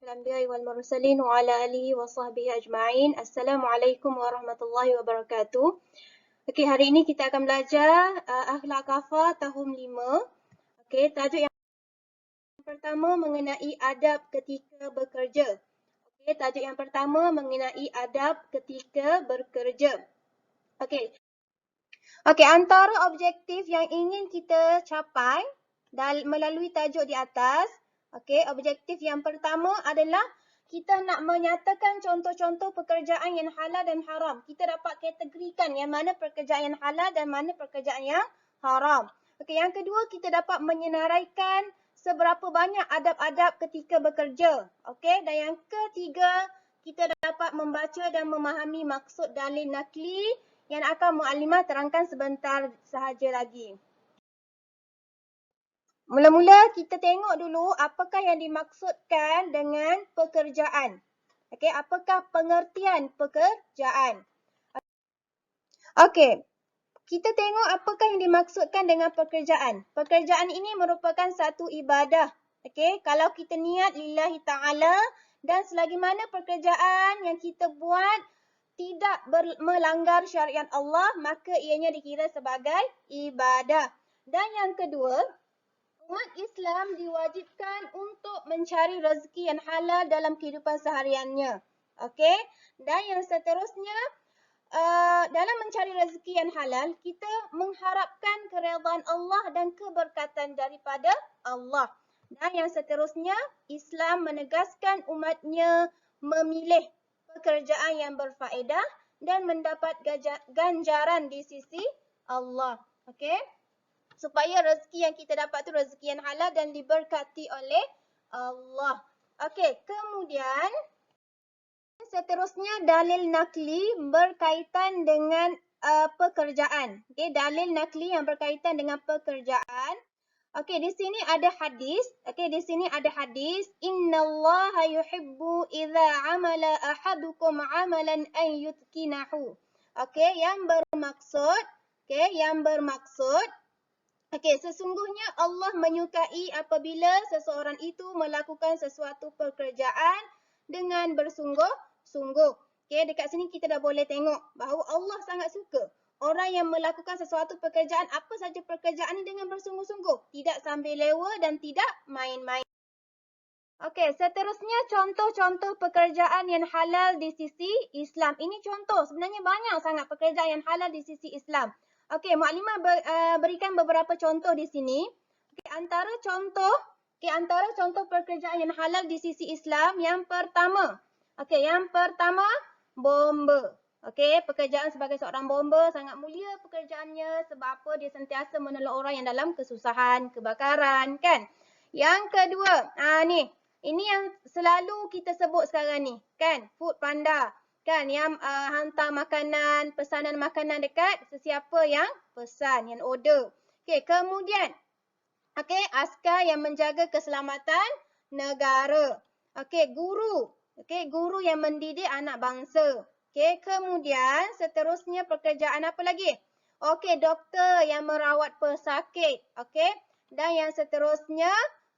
الأنبياء والمرسلين وعلى آله وصحبه أجمعين. Assalamualaikum warahmatullahi wabarakatuh. Okey, hari ini kita akan belajar Akhlak Kafah tahun 5. Okey, tajuk yang pertama mengenai adab ketika bekerja. Okey, tajuk yang pertama mengenai adab ketika bekerja. Okey. Okey, antara objektif yang ingin kita capai melalui tajuk di atas, okey, objektif yang pertama adalah kita nak menyatakan contoh-contoh pekerjaan yang halal dan haram. Kita dapat kategorikan yang mana pekerjaan yang halal dan mana pekerjaan yang haram. Okey, yang kedua kita dapat menyenaraikan seberapa banyak adab-adab ketika bekerja. Okey, dan yang ketiga kita dapat membaca dan memahami maksud dalil nakli yang akan Muallimah terangkan sebentar sahaja lagi. Mula-mula kita tengok dulu apakah yang dimaksudkan dengan pekerjaan. Okey, apakah pengertian pekerjaan? Okey, kita tengok apakah yang dimaksudkan dengan pekerjaan. Pekerjaan ini merupakan satu ibadah. Okey, kalau kita niat lillahi ta'ala dan selagi mana pekerjaan yang kita buat tidak melanggar syariat Allah, maka ianya dikira sebagai ibadah. Dan yang kedua, umat Islam diwajibkan untuk mencari rezeki yang halal dalam kehidupan sehariannya. Okey? Dan yang seterusnya, dalam mencari rezeki yang halal, kita mengharapkan keredaan Allah dan keberkatan daripada Allah. Dan yang seterusnya, Islam menegaskan umatnya memilih pekerjaan yang berfaedah dan mendapat ganjaran di sisi Allah. Okey? Supaya rezeki yang kita dapat tu rezeki yang halal dan diberkati oleh Allah. Okey, kemudian seterusnya dalil nakli berkaitan dengan pekerjaan. Okey, dalil nakli yang berkaitan dengan pekerjaan. Okey, di sini ada hadis. Okey, di sini ada hadis. Innallaha yuhibbu idza amala ahadukum amalan an yutqinahu. Okey, yang bermaksud, sesungguhnya Allah menyukai apabila seseorang itu melakukan sesuatu pekerjaan dengan bersungguh-sungguh. Okey, dekat sini kita dah boleh tengok bahawa Allah sangat suka orang yang melakukan sesuatu pekerjaan, apa saja pekerjaan ini dengan bersungguh-sungguh. Tidak sambil lewa dan tidak main-main. Okey, seterusnya contoh-contoh pekerjaan yang halal di sisi Islam. Ini contoh, sebenarnya banyak sangat pekerjaan yang halal di sisi Islam. Okey, Muallimah berikan beberapa contoh di sini. Okey, antara contoh pekerjaan yang halal di sisi Islam, yang pertama, bomba. Okey, pekerjaan sebagai seorang bomba sangat mulia pekerjaannya sebab apa? Dia sentiasa menolong orang yang dalam kesusahan, kebakaran, kan? Yang kedua, ini yang selalu kita sebut sekarang ni, kan? Food Panda, kan? Yang hantar makanan, pesanan makanan dekat sesiapa yang pesan, yang order. Okey, kemudian, askar yang menjaga keselamatan negara. Okey, guru yang mendidik anak bangsa. Okey, kemudian seterusnya pekerjaan apa lagi? Okey, doktor yang merawat pesakit. Okey, dan yang seterusnya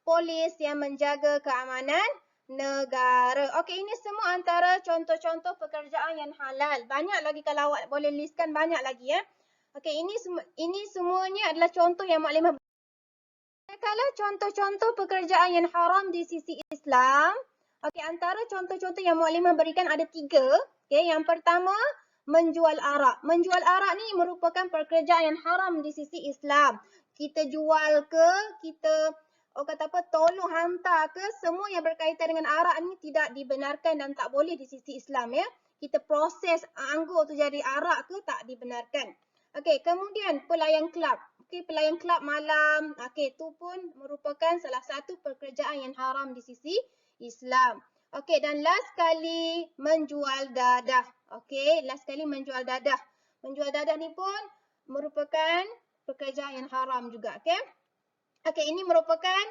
polis yang menjaga keamanan negara. Okey, ini semua antara contoh-contoh pekerjaan yang halal. Banyak lagi kalau awak boleh listkan, banyak lagi ya. Okey, ini semuanya adalah contoh yang Muklimah. Kalau contoh-contoh pekerjaan yang haram di sisi Islam, okey, antara contoh-contoh yang Muklimah berikan ada 3. Okey, yang pertama, menjual arak. Menjual arak ni merupakan pekerjaan yang haram di sisi Islam. Kita jual ke, kita tolong hantar ke, semua yang berkaitan dengan arak ni tidak dibenarkan dan tak boleh di sisi Islam ya. Kita proses anggur tu jadi arak ke tak dibenarkan. Okey, kemudian pelayan kelab. Okey, pelayan kelab malam. Okey, itu pun merupakan salah satu pekerjaan yang haram di sisi Islam. Okey, dan last sekali menjual dadah. Okey, last sekali menjual dadah. Menjual dadah ni pun merupakan pekerjaan yang haram juga. Okey. Okey, ini merupakan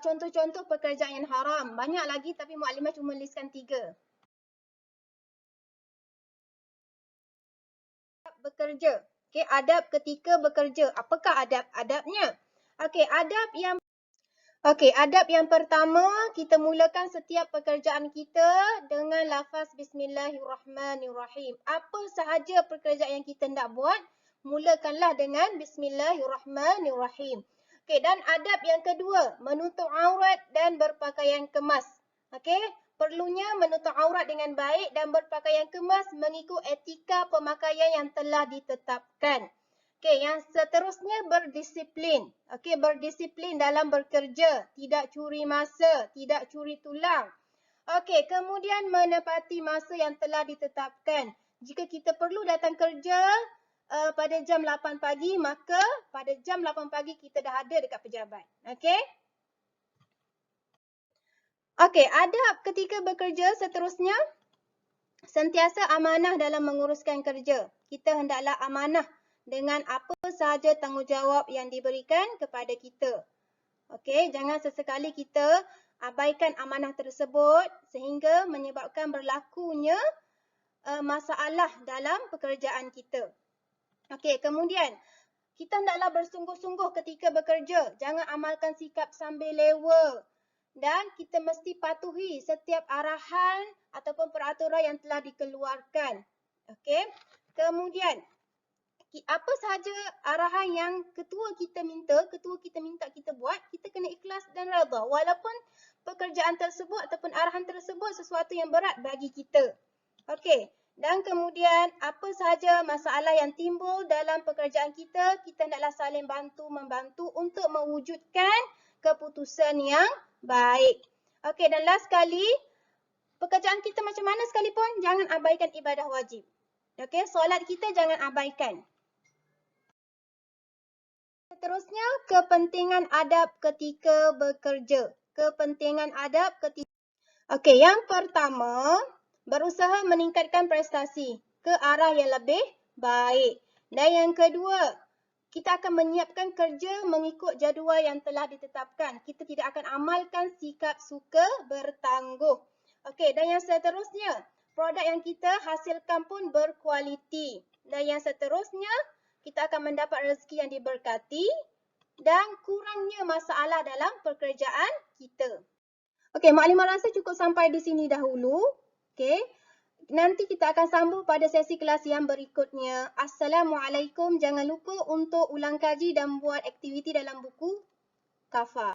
contoh-contoh pekerjaan yang haram. Banyak lagi tapi Muklimah cuma listkan 3. Bekerja. Okey, adab ketika bekerja. Apakah adab-adabnya? Okey, adab yang Okey, adab yang pertama, kita mulakan setiap pekerjaan kita dengan lafaz Bismillahirrahmanirrahim. Apa sahaja pekerjaan yang kita nak buat, mulakanlah dengan Bismillahirrahmanirrahim. Okey, dan adab yang kedua, menutup aurat dan berpakaian kemas. Okey, perlunya menutup aurat dengan baik dan berpakaian kemas mengikut etika pemakaian yang telah ditetapkan. Okey, yang seterusnya berdisiplin. Okey, berdisiplin dalam bekerja, tidak curi masa, tidak curi tulang. Okey, kemudian menepati masa yang telah ditetapkan. Jika kita perlu datang kerja pada jam 8 pagi, maka pada jam 8 pagi kita dah ada dekat pejabat. Okey? Okey, adab ketika bekerja seterusnya, sentiasa amanah dalam menguruskan kerja. Kita hendaklah amanah dengan apa sahaja tanggungjawab yang diberikan kepada kita. Okey, jangan sesekali kita abaikan amanah tersebut sehingga menyebabkan berlakunya masalah dalam pekerjaan kita. Okey, kemudian kita hendaklah bersungguh-sungguh ketika bekerja. Jangan amalkan sikap sambil lewa. Dan kita mesti patuhi setiap arahan ataupun peraturan yang telah dikeluarkan. Okey. Kemudian, apa sahaja arahan yang ketua kita minta kita buat, kita kena ikhlas dan redha. Walaupun pekerjaan tersebut ataupun arahan tersebut sesuatu yang berat bagi kita. Okey. Dan kemudian, apa sahaja masalah yang timbul dalam pekerjaan kita, kita hendaklah saling bantu-membantu untuk mewujudkan keputusan yang baik. Okey, dan last sekali, pekerjaan kita macam mana sekalipun, jangan abaikan ibadah wajib. Okey, solat kita jangan abaikan. Seterusnya, kepentingan adab ketika bekerja. Kepentingan adab ketika... Okey, yang pertama, berusaha meningkatkan prestasi ke arah yang lebih baik. Dan yang kedua, kita akan menyiapkan kerja mengikut jadual yang telah ditetapkan. Kita tidak akan amalkan sikap suka bertangguh. Okey, dan yang seterusnya, produk yang kita hasilkan pun berkualiti. Dan yang seterusnya, kita akan mendapat rezeki yang diberkati dan kurangnya masalah dalam pekerjaan kita. Okey, maklumat rasa cukup sampai di sini dahulu. Okey. Nanti kita akan sambung pada sesi kelas yang berikutnya. Assalamualaikum. Jangan lupa untuk ulang kaji dan buat aktiviti dalam buku Kafa.